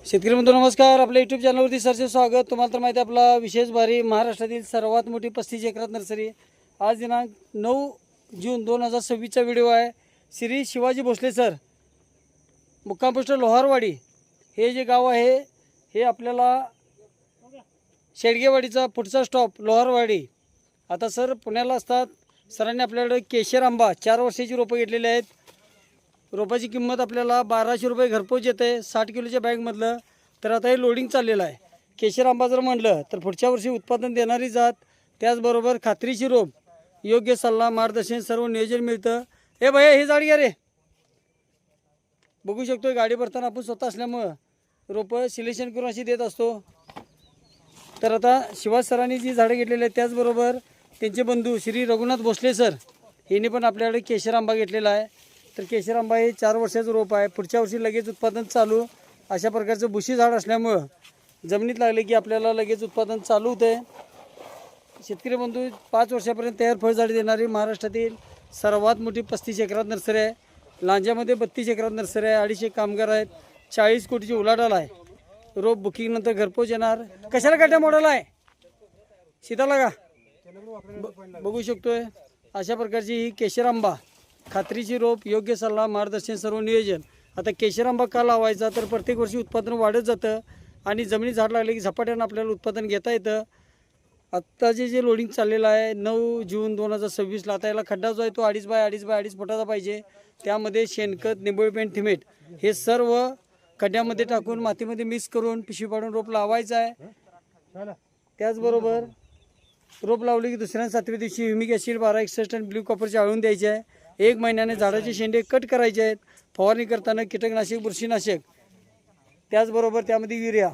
शेतकरी बंधू नमस्कार. आपल्या यूट्यूब चॅनलवरती सरचे स्वागत. तुम्हाला तर माहिती आहे आपला विशेष भारी महाराष्ट्रातील सर्वात मोठी 35 एकरात नर्सरी. आज दिनांक 9 जून 2026चा व्हिडिओ आहे. श्री शिवाजी भोसले सर, मुक्काम पोस्ट लोहारवाडी, हे जे गाव आहे हे आपल्याला शेडगेवाडीचा पुढचा स्टॉप लोहारवाडी. आता सर पुण्याला असतात. सरांनी आपल्याकडे केशर आंबा 4 वर्षाची रोपं घेतलेली आहेत. रोपाची किंमत आपल्याला 1200 रुपये घरपोच येते 60 किलोच्या बॅगमधलं. तर आता हे लोडिंग चाललेलं आहे. केशर आंबा जर म्हणलं तर पुढच्या वर्षी उत्पादन देणारी जात, त्याचबरोबर खात्रीची रोप, योग्य सल्ला मार्गदर्शन सर्व नियोजन मिळतं. हे भैया हे झाड घ्या रे. बघू शकतो गाडी भरताना आपण स्वतः असल्यामुळं रोपं सिलेक्शन करून अशी देत असतो. तर आता शिवाज सरांनी जी झाडं घेतलेली आहेत त्याचबरोबर त्यांचे बंधू श्री रघुनाथ भोसले सर यांनी पण आपल्याकडे केशर आंबा घेतलेला आहे. तर केशर आंबा हे 4 वर्षाचं रोप आहे. पुढच्या वर्षी लगेच उत्पादन चालू. अशा प्रकारचं बुशी झाड असल्यामुळं जमिनीत लागले की आपल्याला लगेच उत्पादन चालू होते. शेतकरी बंधू 5 वर्षापर्यंत तयार फळझाडे देणारी महाराष्ट्रातील सर्वात मोठी 35 एकरात नर्सरी आहे. लांज्यामध्ये 32 एकरात नर्सरी आहे. 250 कामगार आहेत. 40 कोटीची उलाढाल आहे. रोप बुकिंग नंतर घरपोच येणार. कशाला काट्या मॉडेल आहे सीताला का बघू शकतोय. अशा प्रकारची ही केशर आंबा, खात्रीची रोप, योग्य सल्ला मार्गदर्शन सर्व नियोजन. आता केशर आंबा का लावायचा तर प्रत्येक वर्षी उत्पादन वाढत जातं आणि जमिनीत झाड लागले की झपाट्यानं आपल्याला उत्पादन घेता येतं. आत्ताचे जे लोडिंग चाललेलं आहे 9 जून 2026ला, आता याला खड्डा जो आहे तो 2.5 बाय 2.5 फुटाचा पाहिजे. त्यामध्ये शेणखत, निंबोळी पेंट, थिमेट हे सर्व खड्ड्यामध्ये टाकून मातीमध्ये मिक्स करून पिशवी पाडून रोप लावायचं आहे. त्याचबरोबर रोप लावले की दुसऱ्या 7व्या दिवशी ह्युमिक ॲसिड 1261 आणि ब्ल्यू कॉपरचे आळून द्यायचे आहे. 1 महिन्याने झाडाचे शेंडे कट करायचे आहेत. फवारणी करताना कीटकनाशक, बुरशीनाशक, त्याचबरोबर त्यामध्ये युरिया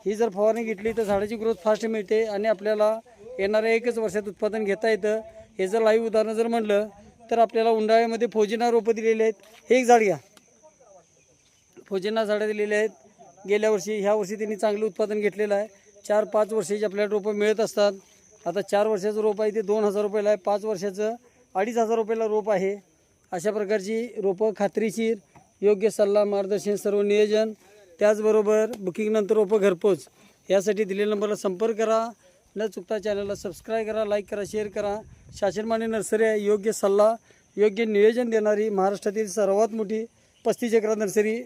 ही जर फवारणी घेतली तर झाडाची ग्रोथ फास्ट मिळते आणि आपल्याला येणाऱ्या 1च वर्षात उत्पादन घेता येतं. हे जर लाईव्ह उदाहरण जर म्हणलं तर आपल्याला उंडाळ्यामध्ये फोजिना रोपं दिलेली आहेत. हे एक झाड घ्या. फोजिना झाडं दिलेली आहेत गेल्या वर्षी. ह्या वर्षी त्यांनी चांगलं उत्पादन घेतलेलं आहे. 4-5 वर्षाची आपल्याला रोपं मिळत असतात. आता 4 वर्षाचं रोप आहे ते 2000 रुपयाला आहे. 5 वर्षाचं 2500 रुपयाला रोप आहे. अशा प्रकारची रोपं खात्रीशीर, योग्य सल्ला मार्गदर्शन सर्व नियोजन, त्याचबरोबर बुकिंगनंतर रोपं घरपोच. यासाठी दिलेल्या नंबरला संपर्क करा. न चुकता चॅनलला सबस्क्राईब करा, लाईक करा, शेअर करा. शासनमान्य नर्सरी आहे. योग्य सल्ला, योग्य नियोजन देणारी महाराष्ट्रातील सर्वात मोठी 35 एकरात नर्सरी.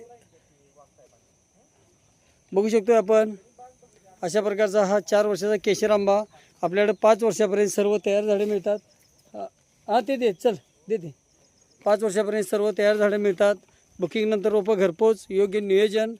बघू शकतो आपण अशा प्रकारचा हा 4 वर्षाचा केशर आंबा. आपल्याकडे 5 वर्षापर्यंत सर्व तयार झाडे मिळतात. हां ते दे चल दे 5 वर्षापर्यंत सर्व तयार झाडे मिळतात. बुकिंगनंतर रोपं घरपोच, योग्य नियोजन.